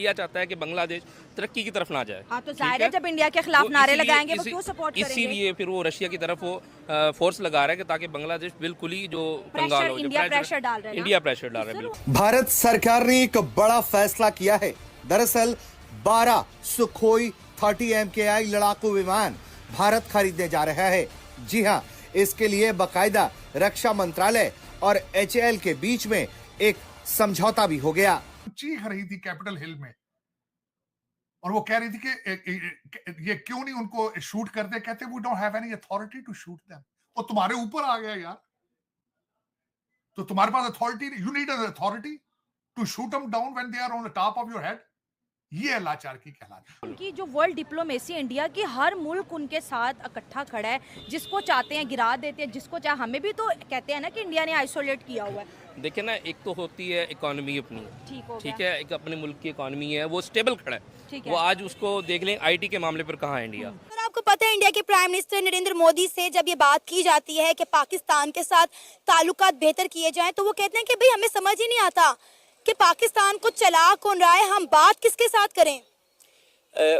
India चाहता है कि बांग्लादेश तरक्की की तरफ ना जाए। हाँ, तो ठीक जाहिर है है? जब इंडिया के खिलाफ तो नारे इसीलिए लगाएंगे वो क्यों सपोर्ट करेंगे? इसीलिए फिर वो रशिया की तरफ वो फोर्स लगा रहा है कि ताकि बांग्लादेश बिल्कुल ही जो कंगाल प्रेशर हो, जो इंडिया प्रेशर डाल रहा है ना? इंडिया प्रेशर डाल रहा है। इससे बिल्कुल। भारत सरकार ने एक बड़ा फैसला किया है। दरअसल 12 सुखोई 30 MKI लड़ाकू विमान भारत खरीदने जा रहा है। जी हां, इसके लिए बकायदा रक्षा मंत्रालय और HAL के बीच में एक समझौता भी हो गया। चीख रही थी कैपिटल हिल में और वो कह रही थी कि ये क्यों नहीं उनको शूट करते। कहते we don't have any authority to shoot them. वो तुम्हारे ऊपर आ गया यार, तो तुम्हारे पास authority, you need an authority to shoot them down when they are on the top of your head. ये है लाचार की कहलाती। उनकी जो वर्ल्ड डिप्लोमेसी इंडिया की, हर मुल्क उनके साथ इकट्ठा खड़ा है, जिसको चाहते हैं गिरा देते हैं, जिसको चाहे। हमें भी तो कहते हैं ना कि इंडिया ने आइसोलेट किया हुआ है। देखिए ना, एक तो होती है इकोनॉमी अपनी, ठीक हो ठीक गया। है, एक अपने मुल्क की इकोनॉमी है, वो स्टेबल खड़ा है। ठीक है। वो आज उसको देख लें, IT के मामले पर कहाँ है इंडिया। और आपको पता है इंडिया के प्राइम मिनिस्टर नरेंद्र मोदी से जब ये बात की जाती है कि पाकिस्तान के साथ ताल्लुकात बेहतर किए जाएं, तो वो कहते हैं कि भाई हमें समझ ही नहीं आता कि पाकिस्तान को चला कौन रहा है, हम बात किसके साथ करें।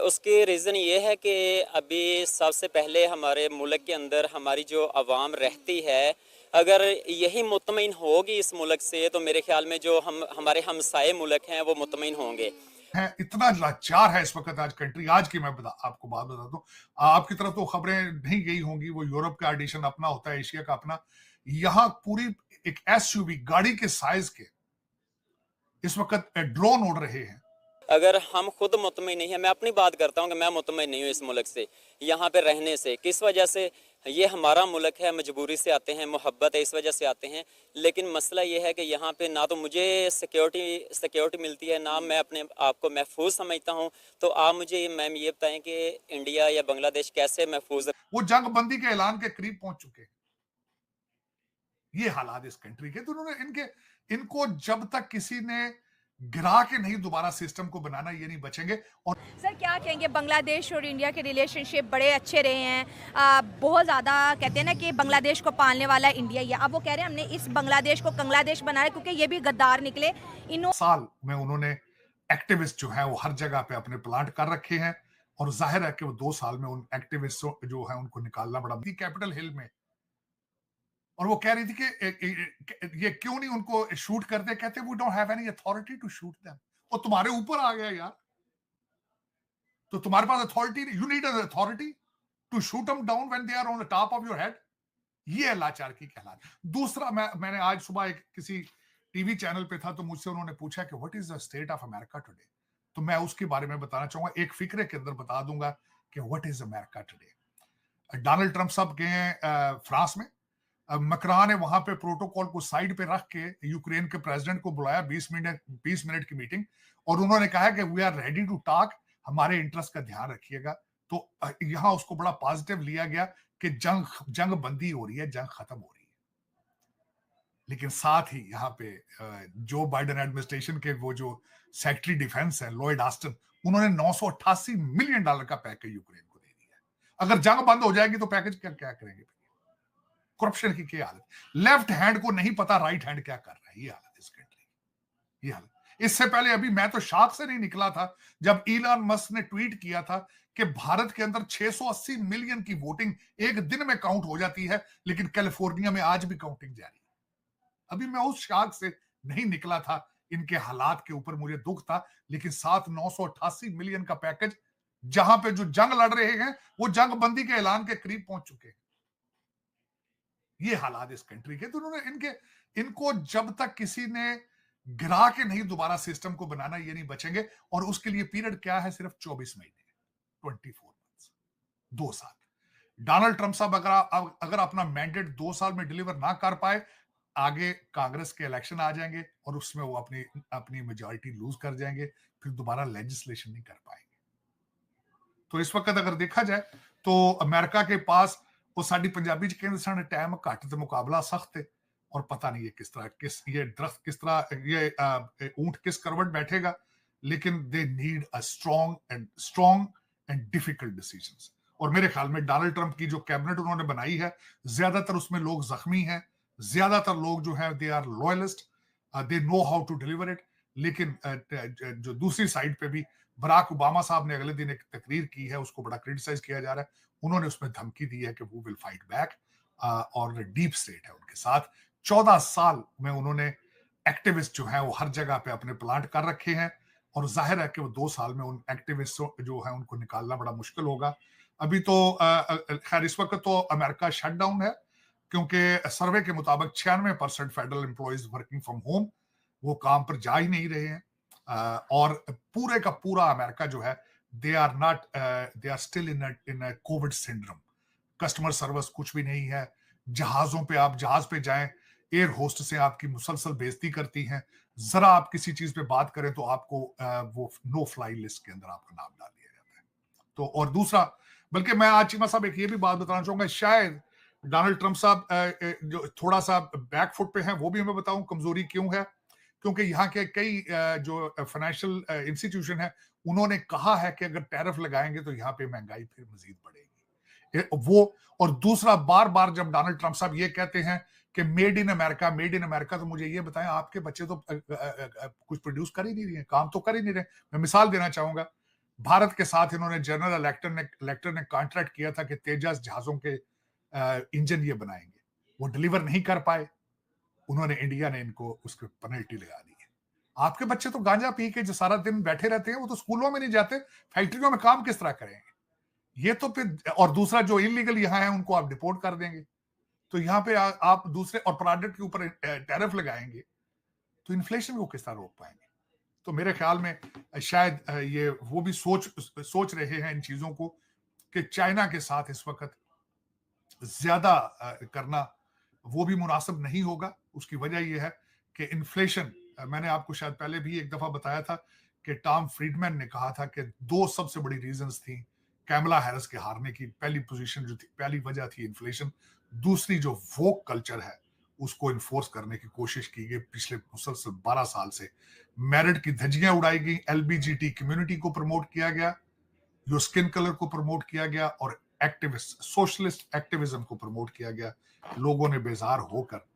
उसकी रीज़न ये है कि अभी सबसे पहले हमारे मुल्क के अंदर हमारी जो आवाम रहती है, अगर यही मुतमईन होगी इस मुल्क से, तो मेरे ख्याल में जो हमारे हमसाए मुल्क हैं वो मुतमईन होंगे। है इतना लाचार है इस वक्त आज कंट्री। आज की मैं आपको बात बता दूं, आपकी तरफ तो खबरें नहीं गई होंगी, वो यूरोप का एडिशन अपना होता है, एशिया का अपना। यहां पूरी एक SUV गाड़ी के साइज के इस वक्त ड्रोन उड़ रहे हैं। अगर हम खुद मुतमईन नहीं है, मैं अपनी बात करता हूँ कि मैं मुतमईन नहीं हूँ इस मुल्क से, यहाँ पे रहने से। किस वजह से? ये हमारा मुल्क है, मजबूरी से आते हैं, मोहब्बत है, इस वजह से आते हैं। लेकिन मसला ये है कि यहाँ पे ना तो मुझे सिक्योरिटी मिलती है, ना मैं अपने आप को महफूज समझता हूँ। तो आप मुझे मैम ये बताएं कि इंडिया या बांग्लादेश कैसे महफूज। वो जंग बंदी के ऐलान के करीब पहुंच चुके हैं। ये हालात इस कंट्री के, तो उन्होंने इनको जब तक किसी ने गिरा के नहीं दोबारा सिस्टम को बनाना, ये नहीं बचेंगे। और सर क्या कहेंगे, बांग्लादेश और इंडिया के रिलेशनशिप बड़े अच्छे रहे हैं, बहुत ज़्यादा कहते हैं ना कि बांग्लादेश को पालने वाला इंडिया ही है। अब वो कह रहे हैं हमने इस बांग्लादेश को कंग्लादेश बनाया, क्योंकि ये भी गद्दार निकले। साल में उन्होंने एक्टिविस्ट जो है वो हर जगह पे अपने प्लांट कर रखे हैं, और जाहिर है कि वो 2 साल में उन एक्टिविस्ट जो है उनको निकालना पड़ा कैपिटल हिल में। और वो कह रही थी कि ये क्यों नहीं उनको शूट करते। कहते we don't have any authority to shoot them. वो तुम्हारे ऊपर आ गया यार, तो तुम्हारे पास authority, you need an authority to shoot them down when they are on the top of your head. ये है लाचार की कहलाती। दूसरा, मैंने आज सुबह एक किसी टीवी चैनल पे था, तो मुझसे उन्होंने पूछा कि what is the state of America today. तो मैं उसके बारे में बताना चाहूंगा, एक फिक्रे के अंदर बता दूंगा कि what is America today. Donald Trump साहब गए हैं फ्रांस में। मैक्रोन ने वहां पे प्रोटोकॉल को साइड पे रख के यूक्रेन के प्रेसिडेंट को बुलाया, 20 मिनट की मीटिंग, और उन्होंने कहा कि we are ready to talk, हमारे इंटरेस्ट का ध्यान रखिएगा। तो यहां उसको बड़ा पॉजिटिव लिया गया कि जंग बंदी हो रही है, जंग खत्म हो रही है। लेकिन साथ ही यहाँ पे जो बाइडेन एडमिनिस्ट्रेशन के वो जो सेक्रेटरी डिफेंस है लॉयड ऑस्टिन, उन्होंने $988 मिलियन का पैकेज यूक्रेन को दे दिया। अगर जंग बंद हो जाएगी तो पैकेज क्या करेंगे। करप्शन की क्या हालत, लेफ्ट हैंड को नहीं पता राइट हैंड क्या कर रहा है। ये हालत इस कंट्री, ये हालत। इससे पहले अभी मैं तो शॉक से नहीं निकला था जब इलॉन मस्क ने ट्वीट किया था कि भारत के अंदर 680 मिलियन की वोटिंग एक दिन में काउंट हो जाती है, लेकिन कैलिफोर्निया में आज भी काउंटिंग जारी है। अभी मैं उस शॉक से नहीं निकला था, इनके हालात के ऊपर मुझे दुख था, लेकिन साथ 988 मिलियन का पैकेज, जहां पे जो जंग लड़ रहे हैं वो जंग बंदी के ऐलान के करीब पहुंच चुके हैं। ये हालात इस कंट्री के, तो उन्होंने इनको जब तक किसी ने गिरा के नहीं दोबारा सिस्टम को बनाना, ये नहीं बचेंगे। और उसके लिए पीरियड क्या है, सिर्फ 24 महीने, 24 मंथ्स, 2 साल। डोनाल्ड ट्रंप साहब अगर अपना मैंडेट 2 साल में डिलीवर ना कर पाए, आगे कांग्रेस के इलेक्शन आ जाएंगे और उसमें वो अपनी मेजॉरिटी लूज कर जाएंगे, फिर दोबारा लेजिस्लेशन नहीं कर पाएंगे। तो इस वक्त अगर देखा जाए तो अमेरिका के पास वो साडी पंजाबी च कहंदे सन टाइम घट ते मुकाबला सख्त है, और पता नहीं ये किस तरह ये दरख्त किस तरह, ये ऊंट किस करवट बैठेगा। लेकिन they need a strong and difficult decisions. और मेरे ख्याल में डोनाल्ड ट्रंप की जो कैबिनेट उन्होंने बनाई है, ज्यादातर उसमें लोग जख्मी हैं, ज्यादातर लोग जो है they are loyalist, they know how to deliver it. लेकिन जो दूसरी साइड पे भी बराक ओबामा साहब ने अगले दिन एक तकरीर की है, उसको बड़ा क्रिटिसाइज किया जा रहा है। उन्होंने उसमें धमकी दी है कि वो विल फाइट बैक, और डीप स्टेट है उनके साथ। 14 साल में उन्होंने एक्टिविस्ट जो है वो हर जगह पे अपने प्लांट कर रखे हैं, और जाहिर है कि वो 2 साल में उन एक्टिविस्ट जो है उनको निकालना बड़ा मुश्किल होगा। अभी तो खैर इस वक्त तो अमेरिका शट डाउन है, क्योंकि सर्वे के मुताबिक 96% federal employees working from home, वो काम पर जा ही नहीं रहे हैं। और पूरे का पूरा अमेरिका जो है, they are still in Covid syndrome. Customer service कुछ भी नहीं है। जहाजों पे, आप जहाज पे जाएं, एयर होस्ट से आपकी मुसलसल बेइज्जती करती हैं। जरा आप किसी चीज पे बात करें तो आपको वो नो फ्लाई लिस्ट के अंदर आपका नाम डाल दिया जाता है। तो और दूसरा, बल्कि मैं आज चीमा साहब एक ये भी बात बताना चाहूंगा, शायद डोनाल्ड ट्रंप साहब जो थोड़ा सा बैकफुट पे हैं, वो भी मैं बताऊं कमजोरी क्यों है। क्योंकि यहाँ के कई जो फाइनेंशियल इंस्टीट्यूशन है, उन्होंने कहा है कि अगर टैरिफ लगाएंगे तो यहाँ पे महंगाई फिर मजीद बढ़ेगी। वो, और दूसरा, बार बार जब डोनाल्ड ट्रंप साहब ये कहते हैं कि मेड इन अमेरिका, तो मुझे ये बताएं, आपके बच्चे तो कुछ प्रोड्यूस कर ही नहीं रहे हैं, काम तो कर ही नहीं रहे। मैं मिसाल देना चाहूंगा, भारत के साथ इन्होंने जनरल इलेक्टर ने कॉन्ट्रैक्ट किया था कि तेजस जहाजों के इंजन ये बनाएंगे, वो डिलीवर नहीं कर पाए। उन्होंने, इंडिया ने इनको उसके पेनल्टी लगा दी है। आपके बच्चे तो गांजा पी के जो सारा दिन बैठे रहते हैं, वो तो स्कूलों में नहीं जाते, फैक्ट्रियों में काम किस तरह करेंगे? ये तो फिर, और दूसरा जो इलीगल यहाँ है उनको आप डिपोर्ट कर देंगे। तो यहाँ पे आप दूसरे और प्रोडक्ट के ऊपर टैरिफ लगाएंगे तो इन्फ्लेशन को किस तरह रोक पाएंगे? तो मेरे ख्याल में शायद ये वो भी सोच रहे हैं इन चीजों को, कि चाइना के साथ इस वक्त ज्यादा करना वो भी मुनासिब नहीं होगा। उसकी वजह यह है कि इन्फ्लेशन, मैंने आपको शायद पहले भी एक दफा बताया था कि टॉम फ्रीडमैन ने कहा था कि 2 सबसे बड़ी रीजंस थी कैमला हैरिस के हारने की। पहली पोजीशन जो थी, पहली वजह थी इन्फ्लेशन। दूसरी जो वोक कल्चर है, उसको इन्फोर्स करने की कोशिश की गई पिछले मुसलसल 12 साल से। मेरिट की धज्जियां उड़ाई गई, एलबीजीटी कम्युनिटी को प्रमोट किया गया, जो स्किन कलर को प्रमोट किया गया, और एक्टिविस्ट, सोशलिस्ट एक्टिविज्म को प्रमोट किया गया। लोगों ने बेजार होकर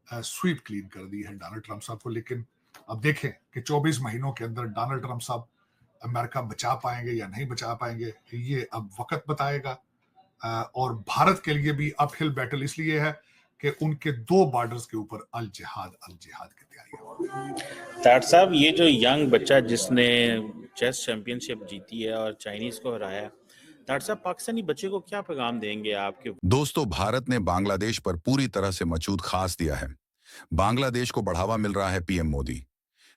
स्वीप क्लीन कर दी है डोनाल्ड ट्रंप साहब को। लेकिन अब देखें कि 24 महीनों के अंदर डोनाल्ड ट्रंप साहब अमेरिका बचा पाएंगे या नहीं बचा पाएंगे, ये अब वक्त बताएगा। और भारत के लिए भी अपहिल बैटल इसलिए है कि उनके 2 बॉर्डर्स के ऊपर अल जिहाद की तैयारी। ताट साहब, ये जो यंग बच्चा जिसने चेस चैंपियनशिप जीती है और चाइनीज को हराया, ताट साहब, पाकिस्तानी बच्चे को क्या पैगाम देंगे आपके? दोस्तों, भारत ने बांग्लादेश पर पूरी तरह से मचूद खास दिया है। बांग्लादेश को बढ़ावा मिल रहा है। पीएम मोदी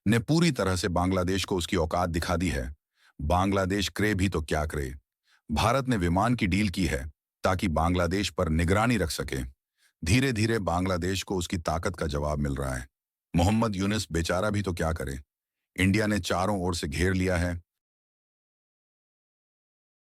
ने पूरी तरह से बांग्लादेश को उसकी औकात दिखा दी है। बांग्लादेश करे भी तो क्या करे। भारत ने विमान की डील की है ताकि बांग्लादेश पर निगरानी रख सके। धीरे धीरे बांग्लादेश को उसकी ताकत का जवाब मिल रहा है। मोहम्मद यूनुस बेचारा भी तो क्या करे। इंडिया ने चारों ओर से घेर लिया है।